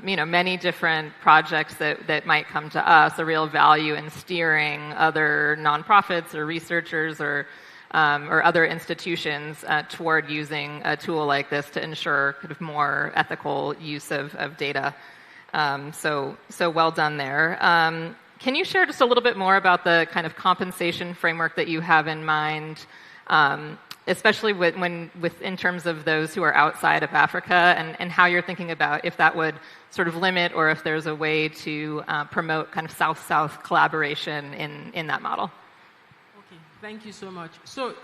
[SPEAKER 4] many different projects that might come to us, a real value in steering other nonprofits or researchers or other institutions toward using a tool like this to ensure kind of more ethical use of data. So well done there. Can you share just a little bit more about the kind of compensation framework that you have in mind, especially in terms of those who are outside of Africa, and how you're thinking about if that would sort of limit or if there's a way to promote kind of South-South collaboration in that model?
[SPEAKER 11] Okay, thank you so much. So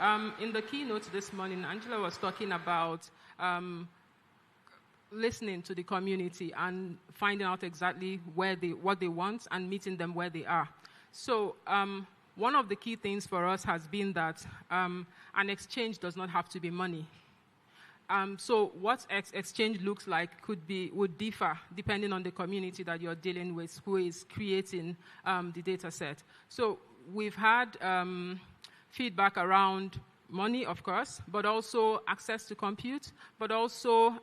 [SPEAKER 11] in the keynote this morning, Angela was talking about listening to the community and finding out exactly what they want and meeting them where they are. So one of the key things for us has been that an exchange does not have to be money. So what exchange looks like would differ depending on the community that you're dealing with, who is creating the data set. So we've had feedback around money, of course, but also access to compute, but also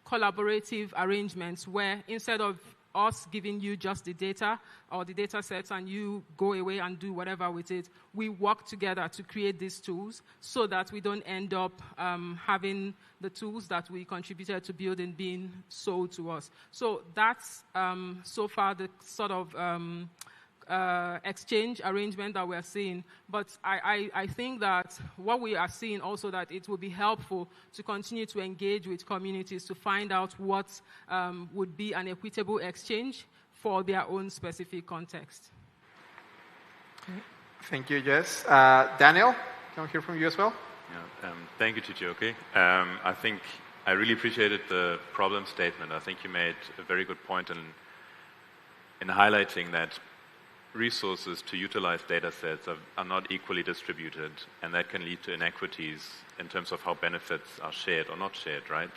[SPEAKER 11] collaborative arrangements where instead of us giving you just the data or the data sets and you go away and do whatever with it, we work together to create these tools so that we don't end up having the tools that we contributed to building being sold to us. So that's so far the sort of exchange arrangement that we're seeing. But I think that what we are seeing also that it will be helpful to continue to engage with communities to find out what would be an equitable exchange for their own specific context.
[SPEAKER 3] Thank you, Jess. Daniel, can we hear from you as well?
[SPEAKER 6] Yeah, thank you, Chijioke. I think I really appreciated the problem statement. I think you made a very good point in highlighting that resources to utilize data sets are not equally distributed, and that can lead to inequities in terms of how benefits are shared or not shared, right?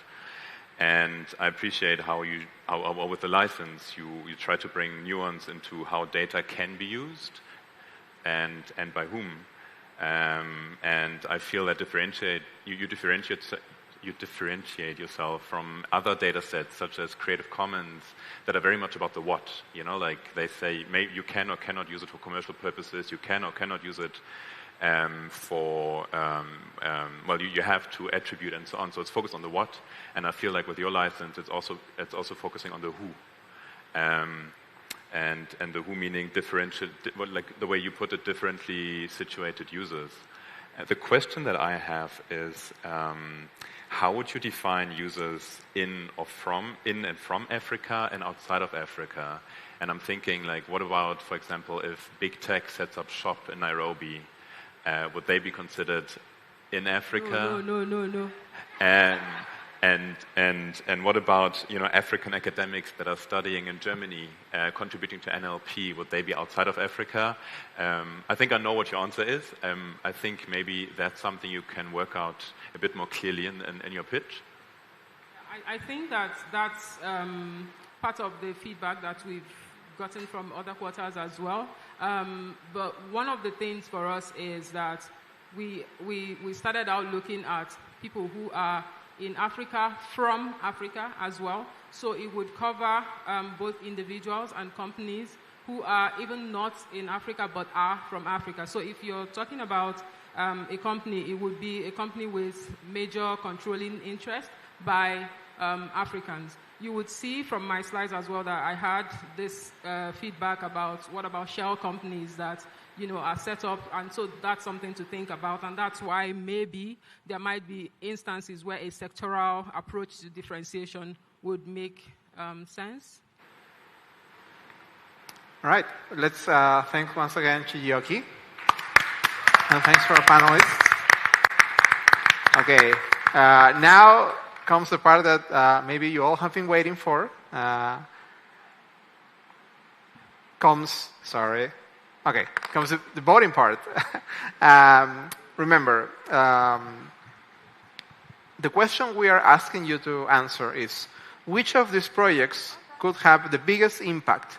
[SPEAKER 6] And I appreciate how with the license, you try to bring nuance into how data can be used and by whom. And I feel that you differentiate yourself from other data sets such as Creative Commons that are very much about the what, like they say you can or cannot use it for commercial purposes, you can or cannot use it you have to attribute and so on. So it's focused on the what, and I feel like with your license it's also focusing on the who. And the who meaning differential, like the way you put it, differently situated users. The question that I have is, how would you define users in and from Africa and outside of Africa? And I'm thinking, like, what about, for example, if big tech sets up shop in Nairobi, would they be considered in Africa?
[SPEAKER 11] No.
[SPEAKER 6] And what about African academics that are studying in Germany, contributing to NLP? Would they be outside of Africa? I think I know what your answer is. I think maybe that's something you can work out a bit more clearly in your pitch.
[SPEAKER 11] I think that's part of the feedback that we've gotten from other quarters as well. But one of the things for us is that we started out looking at people who are in Africa, from Africa as well. So it would cover both individuals and companies who are even not in Africa but are from Africa. So if you're talking about a company, it would be a company with major controlling interest by Africans. You would see from my slides as well that I had this feedback about what about shell companies that are set up, and so that's something to think about, and that's why maybe there might be instances where a sectoral approach to differentiation would make sense.
[SPEAKER 3] All right, let's thank once again Chijioke, and thanks for our panelists. Okay, now comes the part that maybe you all have been waiting for. Comes the voting part. Remember, the question we are asking you to answer is, which of these projects could have the biggest impact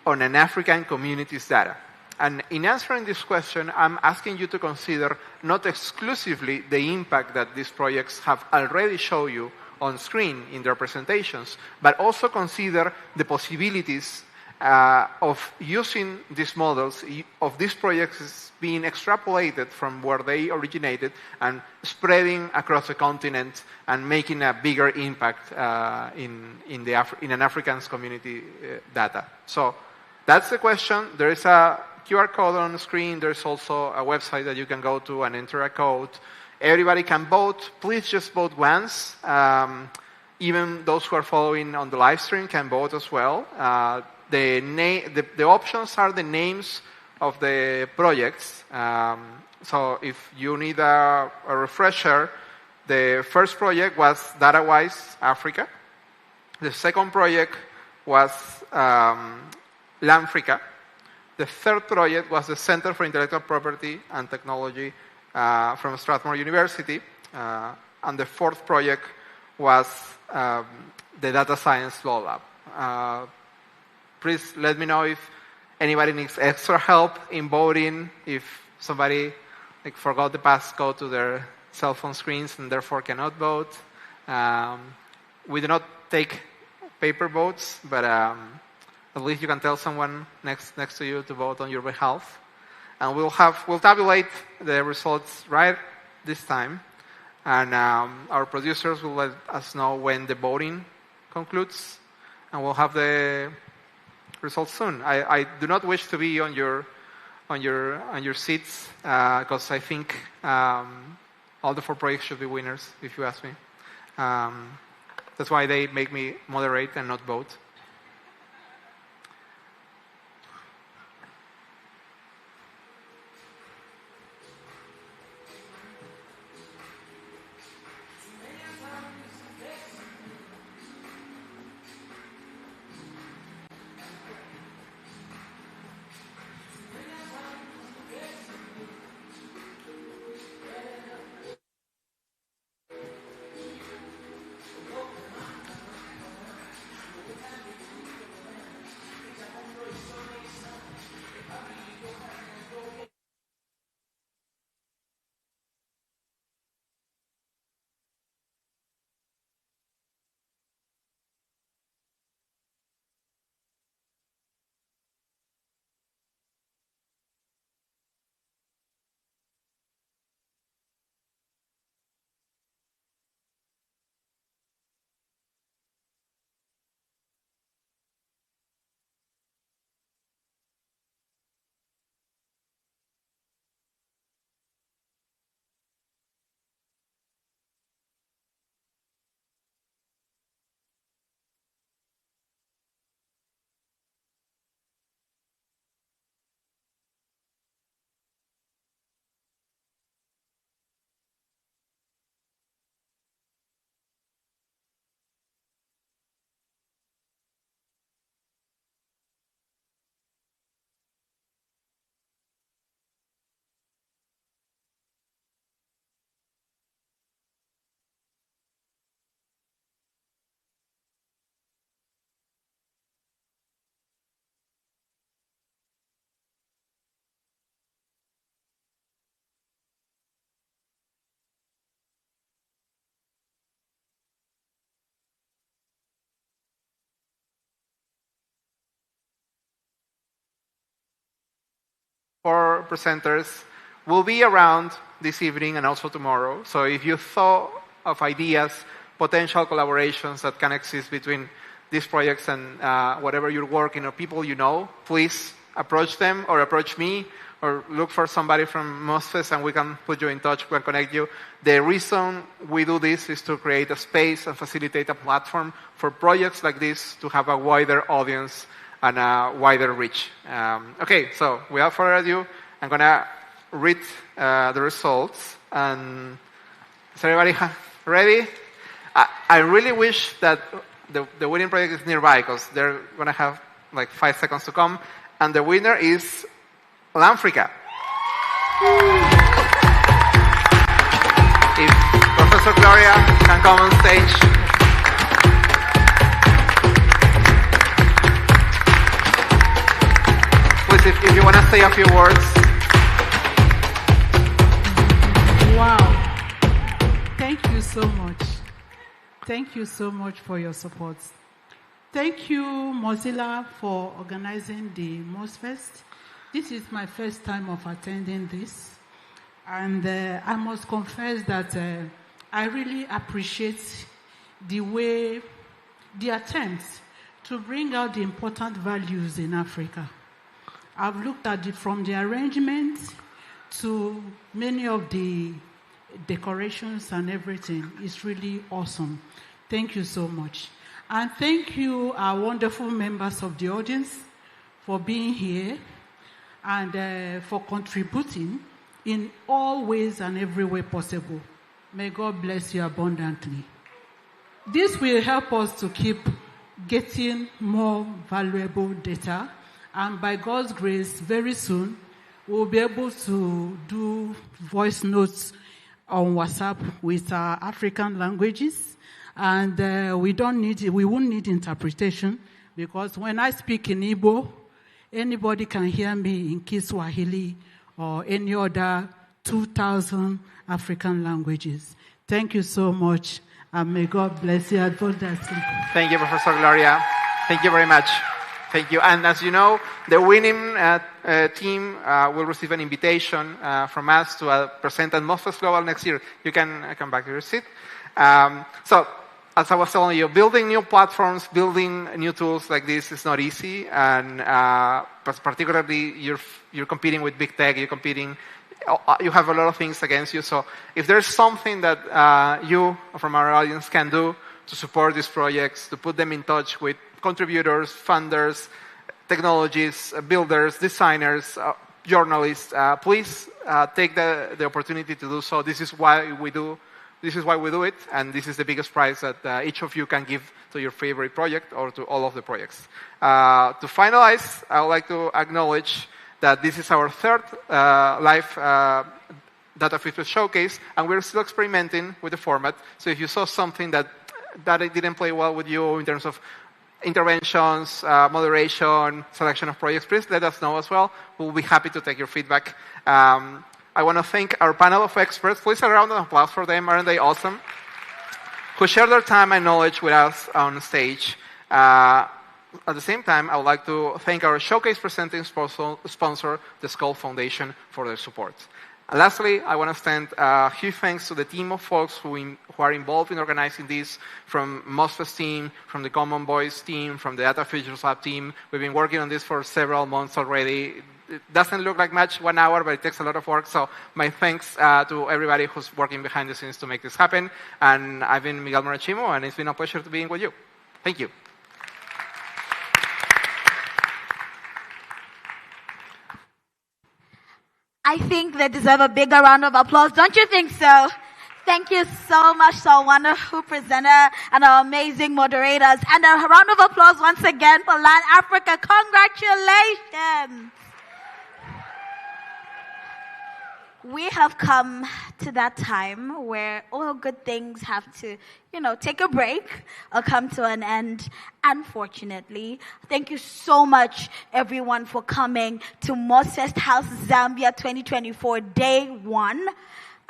[SPEAKER 3] on an African community's data? And in answering this question, I'm asking you to consider not exclusively the impact that these projects have already shown you on screen in their presentations, but also consider the possibilities of using these models, of these projects being extrapolated from where they originated and spreading across the continent and making a bigger impact in an African community data. So That's the question. There is a QR code on the screen. There's also a website that you can go to and enter a code. Everybody can vote. Please just vote once. Even those who are following on the live stream can vote as well. The options are the names of the projects. So if you need a refresher, the first project was Datawise Africa. The second project was Lafricas. The third project was the Center for Intellectual Property and Technology from Strathmore University. And the fourth project was the Data Science Law Lab. Please let me know if anybody needs extra help in voting, if somebody forgot the passcode to their cell phone screens and therefore cannot vote. We do not take paper votes, but at least you can tell someone next to you to vote on your behalf. And we'll tabulate the results right this time. And our producers will let us know when the voting concludes, and we'll have the results soon. I do not wish to be on your seats because I think all the 4 projects should be winners, if you ask me. That's why they make me moderate and not vote. For presenters will be around this evening and also tomorrow. So if you thought of ideas, potential collaborations that can exist between these projects and whatever you're working or people you know, please approach them or approach me or look for somebody from MozFest and we can put you in touch, we can connect you. The reason we do this is to create a space and facilitate a platform for projects like this to have a wider audience and a wider reach. Okay, so without further ado, I'm going to read the results. And is everybody ready? I really wish that the winning project is nearby because they're going to have like 5 seconds to come. And the winner is Lafricas. If Professor Gloria can come on stage. If you want to say a few words.
[SPEAKER 9] Wow. Thank you so much. Thank you so much for your support. Thank you, Mozilla, for organizing the MozFest. This is my first time of attending this. And I must confess that I really appreciate the attempts to bring out the important values in Africa. I've looked at it from the arrangement to many of the decorations and everything. It's really awesome. Thank you so much. And thank you, our wonderful members of the audience, for being here and for contributing in all ways and every way possible. May God bless you abundantly. This will help us to keep getting more valuable data, and by God's grace, very soon, we'll be able to do voice notes on WhatsApp with our African languages, and we won't need interpretation, because when I speak in Igbo, anybody can hear me in Kiswahili or any other 2,000 African languages. Thank you so much, and may God bless you abundantly.
[SPEAKER 3] Thank you, Professor Gloria. Thank you very much. Thank you. And as you know, the winning team will receive an invitation from us to present at MozFest Global next year. You can come back to your seat. So, as I was telling you, building new platforms, building new tools like this is not easy, and particularly you're competing with big tech. You have a lot of things against you. So, if there's something that you from our audience can do to support these projects, to put them in touch with contributors, funders, technologies, builders, designers, journalists, please take the opportunity to do so. This is why we do it, and this is the biggest prize that each of you can give to your favorite project or to all of the projects. To finalize, I would like to acknowledge that this is our third live Datawise showcase, and we're still experimenting with the format. So if you saw something that it didn't play well with you in terms of interventions, moderation, selection of projects, please let us know as well. We'll be happy to take your feedback. I want to thank our panel of experts. Please a round of applause for them. Aren't they awesome? Who share their time and knowledge with us on stage. At the same time, I would like to thank our showcase presenting sponsor, the Skull Foundation, for their support. And lastly, I want to send a huge thanks to the team of folks who are involved in organizing this, from MozFest team, from the Common Voice team, from the Data Futures Lab team. We've been working on this for several months already. It doesn't look like much, 1 hour, but it takes a lot of work. So my thanks to everybody who's working behind the scenes to make this happen. And I've been Miguel Morachimo, and it's been a pleasure to be with you. Thank you.
[SPEAKER 1] I think they deserve a bigger round of applause. Don't you think so? Thank you so much to our wonderful presenter and our amazing moderators. And a round of applause once again for Land Africa. Congratulations. We have come to that time where all good things have to, take a break or come to an end. Unfortunately, thank you so much, everyone, for coming to MozFest House Zambia 2024 Day 1.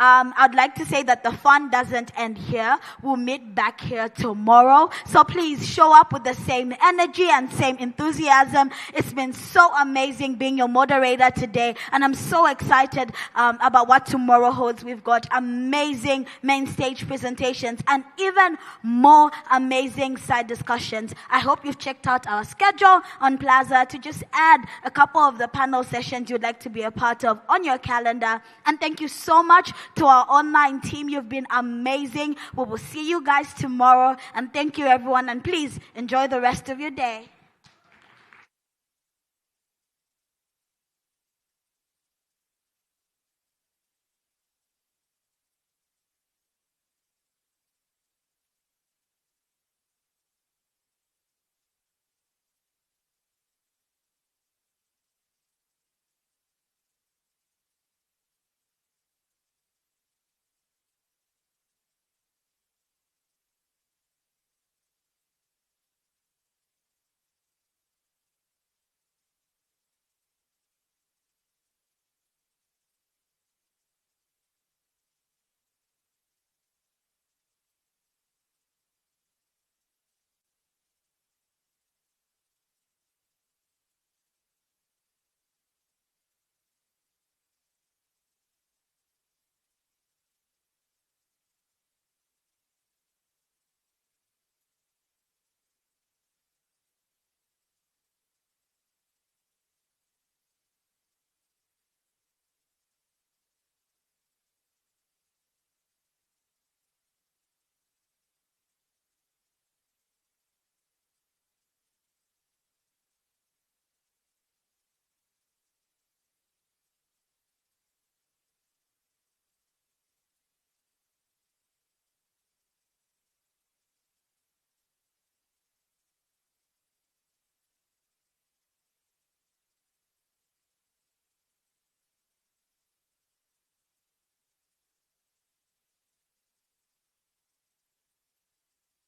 [SPEAKER 1] I'd like to say that the fun doesn't end here. We'll meet back here tomorrow. So please show up with the same energy and same enthusiasm. It's been so amazing being your moderator today. And I'm so excited about what tomorrow holds. We've got amazing main stage presentations and even more amazing side discussions. I hope you've checked out our schedule on Plaza to just add a couple of the panel sessions you'd like to be a part of on your calendar. And thank you so much to our online team. You've been amazing. We will see you guys tomorrow. And thank you, everyone. And please enjoy the rest of your day.